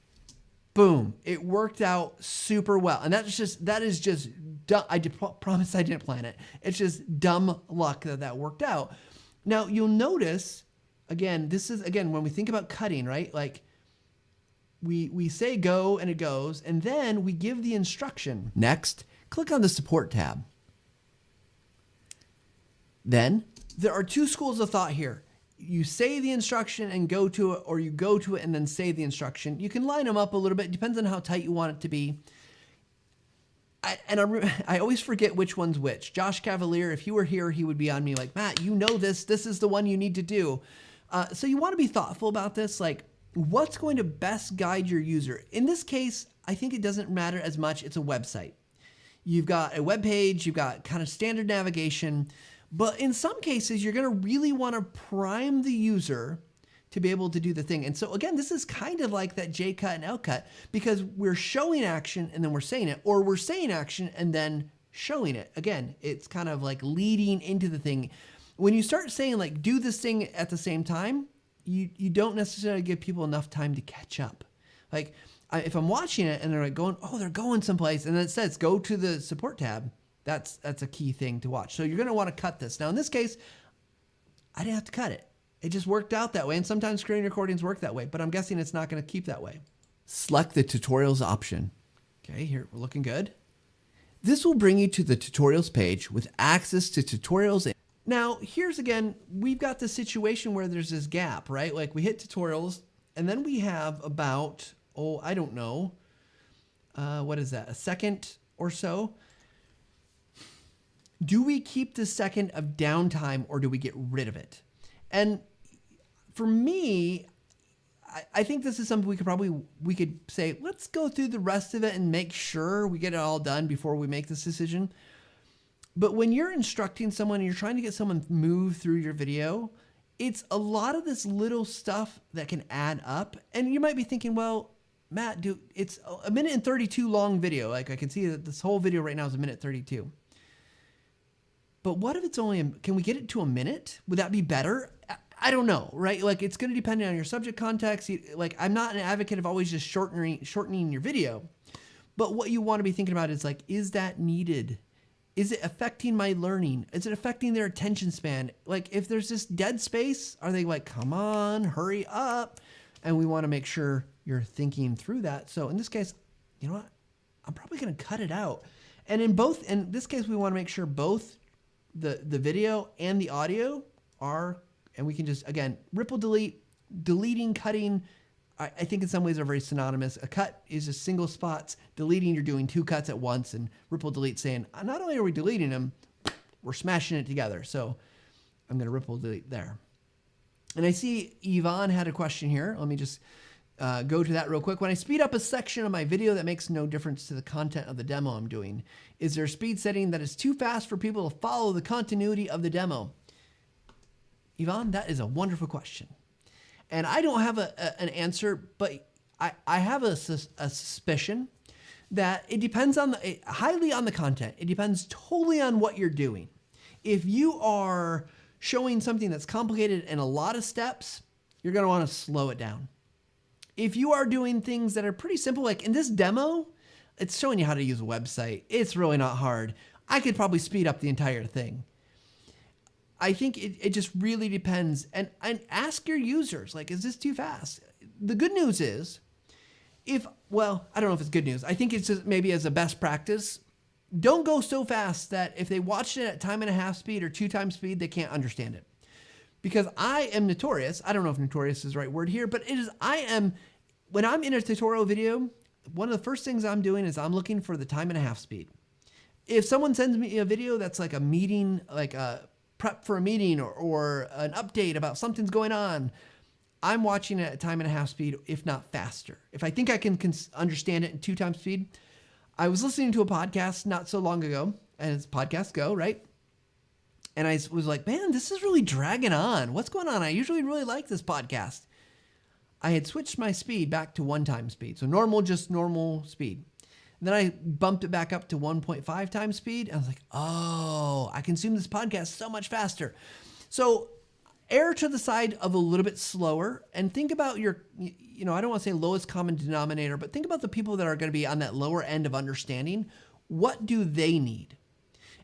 Boom, it worked out super well. And that is just dumb. I promise I didn't plan it. It's just dumb luck that worked out. Now you'll notice, again, when we think about cutting, right? Like we say go and it goes, and then we give the instruction. Next, click on the support tab. Then there are two schools of thought here. You say the instruction and go to it, or you go to it and then say the instruction. You can line them up a little bit. It depends on how tight you want it to be. I always forget which one's which. Josh Cavalier, if he were here, he would be on me like, Matt, you know this. This is the one you need to do. So you want to be thoughtful about this. Like, what's going to best guide your user? In this case, I think it doesn't matter as much. It's a website. You've got a web page. You've got kind of standard navigation. But in some cases, you're going to really want to prime the user to be able to do the thing. And so again, this is kind of like that J cut and L cut, because we're showing action and then we're saying it, or we're saying action and then showing it. Again, it's kind of like leading into the thing. When you start saying like, do this thing at the same time, you don't necessarily give people enough time to catch up. Like if I'm watching it and they're like going, oh, they're going someplace, and then it says, go to the support tab. That's a key thing to watch. So you're going to want to cut this. Now in this case, I didn't have to cut it. It just worked out that way. And sometimes screen recordings work that way, but I'm guessing it's not going to keep that way. Select the tutorials option. Okay, here we're looking good. This will bring you to the tutorials page with access to tutorials. Now here's again, we've got the situation where there's this gap, right? Like we hit tutorials and then we have about, I don't know, what is that? A second or so. Do we keep the second of downtime or do we get rid of it? And for me, I think this is something we could say, let's go through the rest of it and make sure we get it all done before we make this decision. But when you're instructing someone and you're trying to get someone to move through your video, it's a lot of this little stuff that can add up. And you might be thinking, well, Matt, dude, it's a minute and 32 long video. Like I can see that this whole video right now is a minute 32. But what if it's only, can we get it to a minute? Would that be better? I don't know, right? Like it's going to depend on your subject context. Like I'm not an advocate of always just shortening your video. But what you want to be thinking about is like, is that needed? Is it affecting my learning? Is it affecting their attention span? Like if there's this dead space, are they like, come on, hurry up? And we want to make sure you're thinking through that. So in this case, you know what? I'm probably going to cut it out. And in this case, we want to make sure both the video and the audio are, and we can just, again, ripple delete, deleting, cutting, I think in some ways are very synonymous. A cut is just single spots. Deleting, you're doing 2 cuts at once, and ripple delete saying, not only are we deleting them, we're smashing it together. So I'm going to ripple delete there. And I see Yvonne had a question here. Let me just go to that real quick. When I speed up a section of my video, that makes no difference to the content of the demo I'm doing. Is there a speed setting that is too fast for people to follow the continuity of the demo? Yvonne, that is a wonderful question. And I don't have an answer, but I have a suspicion that it depends highly on the content. It depends totally on what you're doing. If you are showing something that's complicated and a lot of steps, you're going to want to slow it down. If you are doing things that are pretty simple, like in this demo, it's showing you how to use a website. It's really not hard. I could probably speed up the entire thing. I think it just really depends. And ask your users, like, is this too fast? The good news is, I don't know if it's good news. I think it's just maybe as a best practice, don't go so fast that if they watched it at 1.5 speed or 2 times speed, they can't understand it. Because I am notorious. I don't know if notorious is the right word here, but when I'm in a tutorial video, one of the first things I'm doing is I'm looking for the 1.5 speed. If someone sends me a video that's like a meeting, like a prep for a meeting or an update about something's going on, I'm watching it at 1.5 speed, if not faster. If I think I can understand it in 2 times speed. I was listening to a podcast not so long ago, and it's Podcast Go, right? And I was like, man, this is really dragging on. What's going on? I usually really like this podcast. I had switched my speed back to 1 time speed. So just normal speed. And then I bumped it back up to 1.5 times speed. And I was like, oh, I consume this podcast so much faster. So err to the side of a little bit slower and think about your, I don't want to say lowest common denominator, but think about the people that are going to be on that lower end of understanding. What do they need?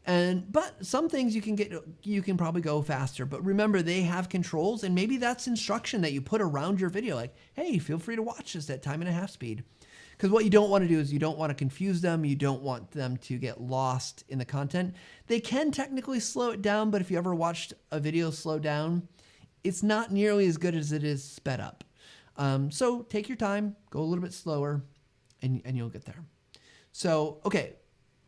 But some things you can probably go faster, but remember they have controls, and maybe that's instruction that you put around your video. Like, hey, feel free to watch this at 1.5 speed. Because what you don't want to do is you don't want to confuse them. You don't want them to get lost in the content. They can technically slow it down, but if you ever watched a video slow down, it's not nearly as good as it is sped up. So take your time, go a little bit slower, and you'll get there. So, okay,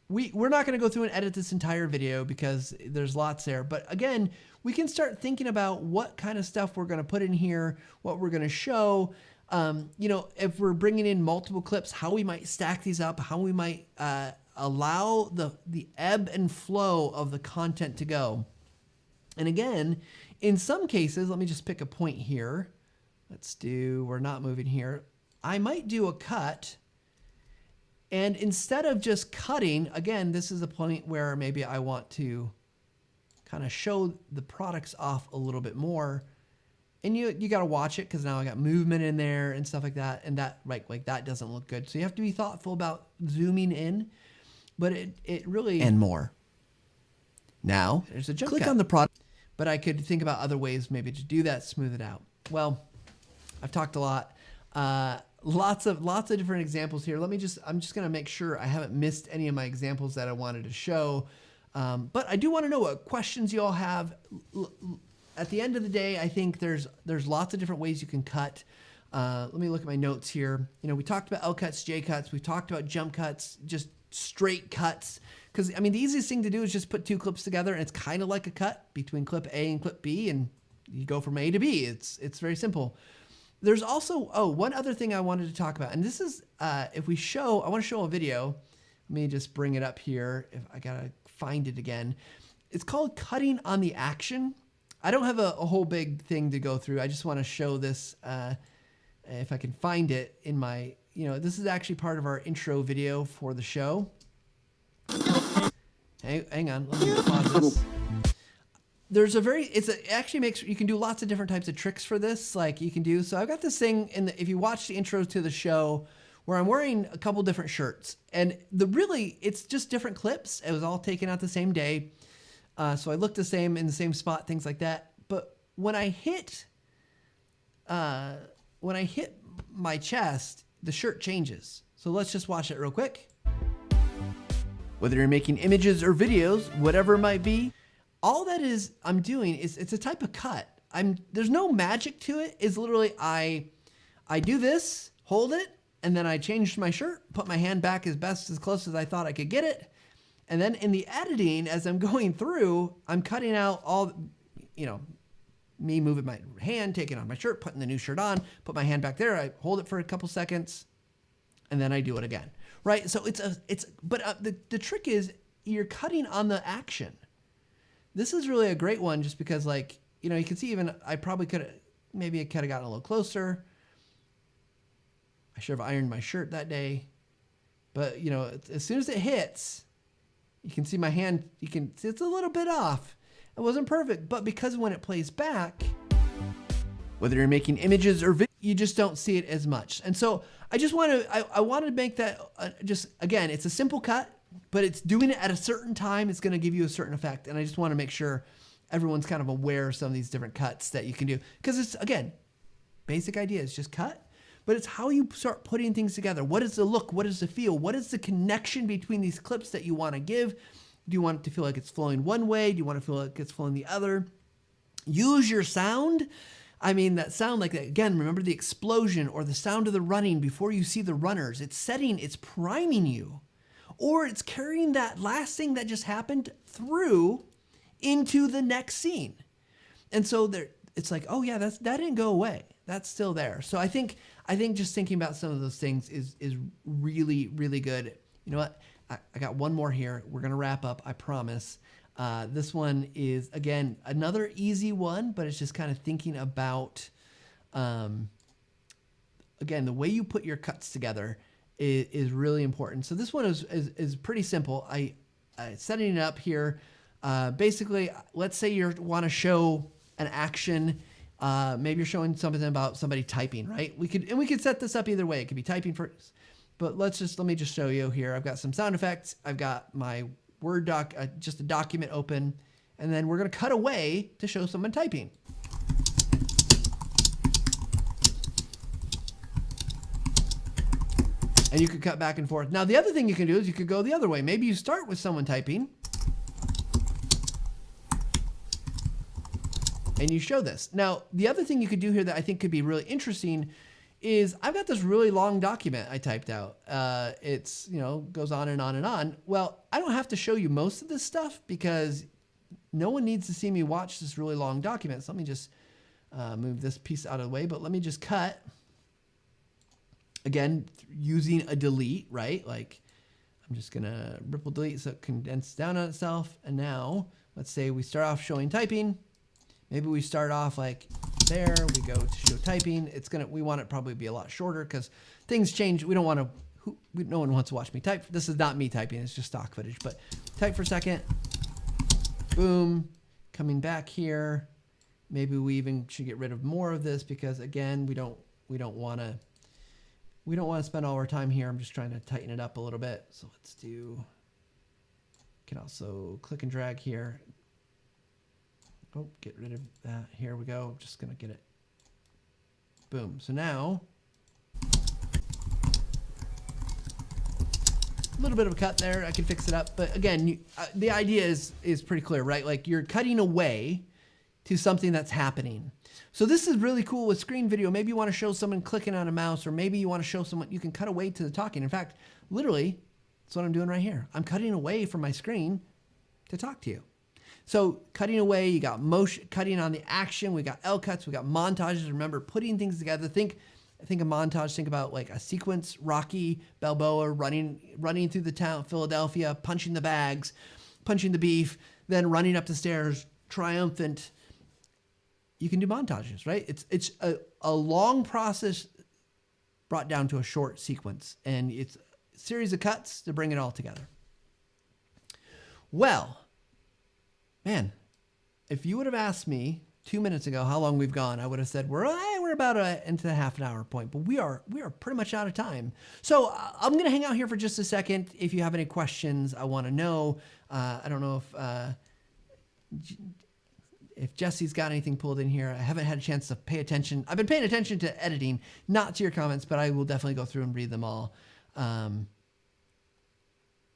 we're not going to go through and edit this entire video because there's lots there. But again, we can start thinking about what kind of stuff we're going to put in here, what we're going to show. If we're bringing in multiple clips, how we might stack these up, how we might allow the ebb and flow of the content to go. And again, in some cases, let me just pick a point here. We're not moving here. I might do a cut. And instead of just cutting, again, this is a point where maybe I want to kind of show the products off a little bit more. And you got to watch it because now I got movement in there and stuff like that. And that like that doesn't look good. So you have to be thoughtful about zooming in. But it really... And more. Now, there's a jump click cut. on the product. But I could think about other ways maybe to do that, smooth it out. Well, I've talked a lot. Lots of different examples here. I'm just going to make sure I haven't missed any of my examples that I wanted to show. But I do want to know what questions you all have. At the end of the day, I think there's lots of different ways you can cut. Let me look at my notes here. We talked about L cuts, J cuts. We talked about jump cuts, just straight cuts. Because, the easiest thing to do is just put 2 clips together, and it's kind of like a cut between clip A and clip B, and you go from A to B. It's very simple. There's also, one other thing I wanted to talk about, and this is, I want to show a video. Let me just bring it up here. If I got to find it again. It's called Cutting on the Action. I don't have a whole big thing to go through. I just want to show this, if I can find it in my, this is actually part of our intro video for the show. Hang on, let me pause this. It actually makes, you can do lots of different types of tricks for this, like you can do. So I've got this thing, if you watch the intro to the show, where I'm wearing a couple different shirts. And it's just different clips. It was all taken out the same day. So I look the same in the same spot, things like that. But when I hit my chest, the shirt changes. So let's just watch it real quick. Whether you're making images or videos, whatever it might be, all that is I'm doing is it's a type of cut. There's no magic to it. It's literally I do this, hold it, and then I change my shirt, put my hand back as close as I thought I could get it. And then in the editing, as I'm going through, I'm cutting out all, me moving my hand, taking off my shirt, putting the new shirt on, put my hand back there. I hold it for a couple seconds, and then I do it again. Right? So the trick is you're cutting on the action. This is really a great one just because you can see even I probably maybe I could have gotten a little closer. I should have ironed my shirt that day. But, as soon as it hits, you can see my hand, you can see it's a little bit off. It wasn't perfect, but because when it plays back, whether you're making images or videos, you just don't see it as much. And so I want to make that again, it's a simple cut, but it's doing it at a certain time. It's going to give you a certain effect. And I just want to make sure everyone's kind of aware of some of these different cuts that you can do. Because it's, again, basic idea is just cut, but it's how you start putting things together. What is the look? What is the feel? What is the connection between these clips that you want to give? Do you want it to feel like it's flowing one way? Do you want to feel like it's flowing the other? Use your sound. That sound like that. Again, remember the explosion or the sound of the running before you see the runners. It's priming you. Or it's carrying that last thing that just happened through into the next scene. And so it's like, oh yeah, that didn't go away. That's still there. So I think just thinking about some of those things is really, really good. You know what? I got one more here. We're going to wrap up, I promise. This one is, again, another easy one, but it's just kind of thinking about, again, the way you put your cuts together is really important. So this one is pretty simple. I setting it up here. Basically, let's say you want to show an action. Maybe you're showing something about somebody typing, right? We could set this up either way. It could be typing first, but let me just show you here. I've got some sound effects. I've got my Word doc, just a document open, and then we're going to cut away to show someone typing. And you could cut back and forth. Now, the other thing you can do is you could go the other way. Maybe you start with someone typing, and you show this. Now, the other thing you could do here that I think could be really interesting is I've got this really long document I typed out. It's, goes on and on and on. Well, I don't have to show you most of this stuff because no one needs to see me watch this really long document. So let me just move this piece out of the way, but let me just cut. Again, using a delete, right? Like I'm just gonna ripple delete so it condenses down on itself. And now let's say we start off showing typing. Maybe we start off like there, we go to show typing. We want it probably to be a lot shorter because things change. We don't want to, no one wants to watch me type. This is not me typing, it's just stock footage, but type for a second, boom, coming back here. Maybe we even should get rid of more of this because again, we don't want to spend all our time here. I'm just trying to tighten it up a little bit. So let's can also click and drag here. Oh, get rid of that. Here we go. Just going to get it. Boom. So now, a little bit of a cut there. I can fix it up. But again, the idea is pretty clear, right? Like you're cutting away to something that's happening. So this is really cool with screen video. Maybe you want to show someone clicking on a mouse, or maybe you want to show someone, you can cut away to the talking. In fact, literally, that's what I'm doing right here. I'm cutting away from my screen to talk to you. So cutting away, you got motion, cutting on the action. We got L cuts, we got montages. Remember, putting things together. Think a montage. Think about like a sequence: Rocky Balboa running through the town, Philadelphia, punching the bags, punching the beef, then running up the stairs, triumphant. You can do montages, right? It's a long process brought down to a short sequence, and it's a series of cuts to bring it all together. Well, man, if you would have asked me 2 minutes ago how long we've gone, I would have said we're about into the half an hour point, but we are pretty much out of time. So I'm going to hang out here for just a second. If you have any questions, I want to know. I don't know if Jesse's got anything pulled in here. I haven't had a chance to pay attention. I've been paying attention to editing, not to your comments, but I will definitely go through and read them all.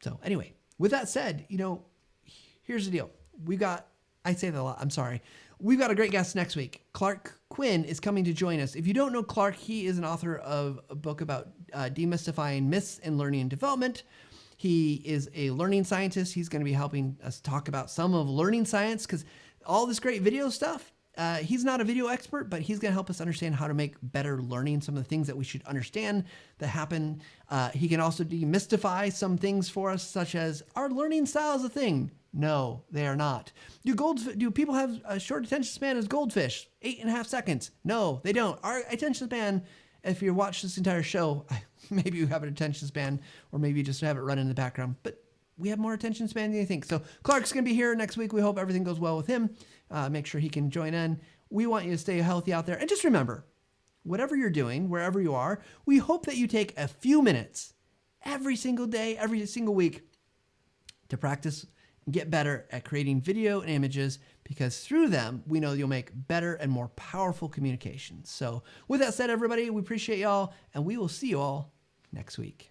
So anyway, With that said, here's the deal. I say that a lot. I'm sorry. We've got a great guest next week. Clark Quinn is coming to join us. If you don't know Clark, he is an author of a book about demystifying myths in learning and development. He is a learning scientist. He's going to be helping us talk about some of learning science because all this great video stuff, he's not a video expert, but he's going to help us understand how to make better learning, some of the things that we should understand that happen. He can also demystify some things for us, such as, are learning styles a thing? No, they are not. Do people have a short attention span as goldfish? 8.5 seconds. No, they don't. Our attention span, if you watch this entire show, maybe you have an attention span, or maybe you just have it run in the background, but we have more attention span than you think. So Clark's going to be here next week. We hope everything goes well with him. Make sure he can join in. We want you to stay healthy out there. And just remember, whatever you're doing, wherever you are, we hope that you take a few minutes every single day, every single week to practice and get better at creating video and images, because through them, we know you'll make better and more powerful communications. So with that said, everybody, we appreciate y'all, and we will see you all next week.